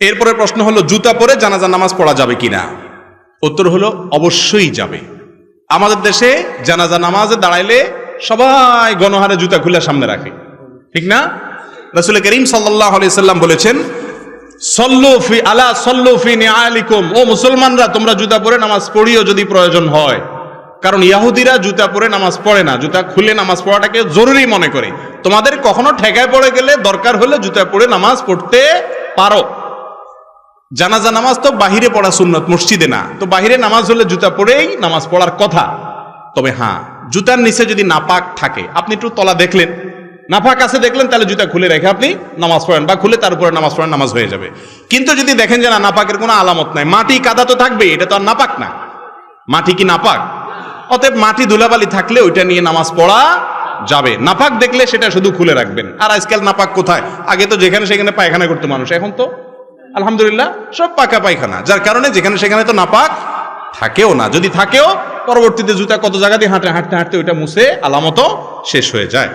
এরপরে প্রশ্ন হলো, জুতা পরে জানাজা নামাজ পড়া যাবে কিনা? উত্তর হলো অবশ্যই যাবে। আমাদের দেশে জানাজা নামাজে দাঁড়াইলে সবাই গণহারে জুতা খুলে সামনে রাখে, ঠিক না? রাসূল করিম সাল্লাল্লাহু আলাইহি সাল্লাম বলেছেন, সল্লু ফি আলা সল্লু ফি নিআলিকুম, ও মুসলমানরা তোমরা জুতা পরে নামাজ পড়িও যদি প্রয়োজন হয়। কারণ ইহুদিরা জুতা পরে নামাজ পড়ে না, জুতা খুলে নামাজ পড়াটাকে জরুরি মনে করে। তোমাদের কখনো ঠেকায় পড়ে গেলে দরকার হলে জুতা পরে নামাজ পড়তে পারো। জানাজা নামাজ তো বাহিরে পড়া সুন্নত, মসজিদে না। তো বাহিরে নামাজ হলে জুতা পরেই নামাজ পড়ার কথা। তবে হ্যাঁ, জুতার নিচে যদি নাপাক থাকে, আপনি একটু তলা দেখলেন, নাপাক আছে দেখলেন, তাহলে জুতা খুলে রেখে আপনি নামাজ পড়েন, বা খুলে তার উপরে নামাজ পড়েন, নামাজ হয়ে যাবে। কিন্তু যদি দেখেন যে না, নাপাকের কোনো আলামত নাই, মাটি কাদা তো থাকবে, এটা তো আর নাপাক না। মাটি কি নাপাক? অতএব মাটি ধুলাবালি থাকলে ওইটা নিয়ে নামাজ পড়া যাবে। নাপাক দেখলে সেটা শুধু খুলে রাখবেন। আর আজকাল নাপাক কোথায়? আগে তো যেখানে সেখানে পায়খানা করতো মানুষ, এখন তো আলহামদুলিল্লাহ সব পাকা পায়খানা, যার কারণে যেখানে সেখানে তো নাপাক থাকেও না। যদি থাকেও, পরবর্তীতে জুতা কত জায়গা দিয়ে হাঁটতে হাঁটতে ওইটা মুছে আলামতও শেষ হয়ে যায়।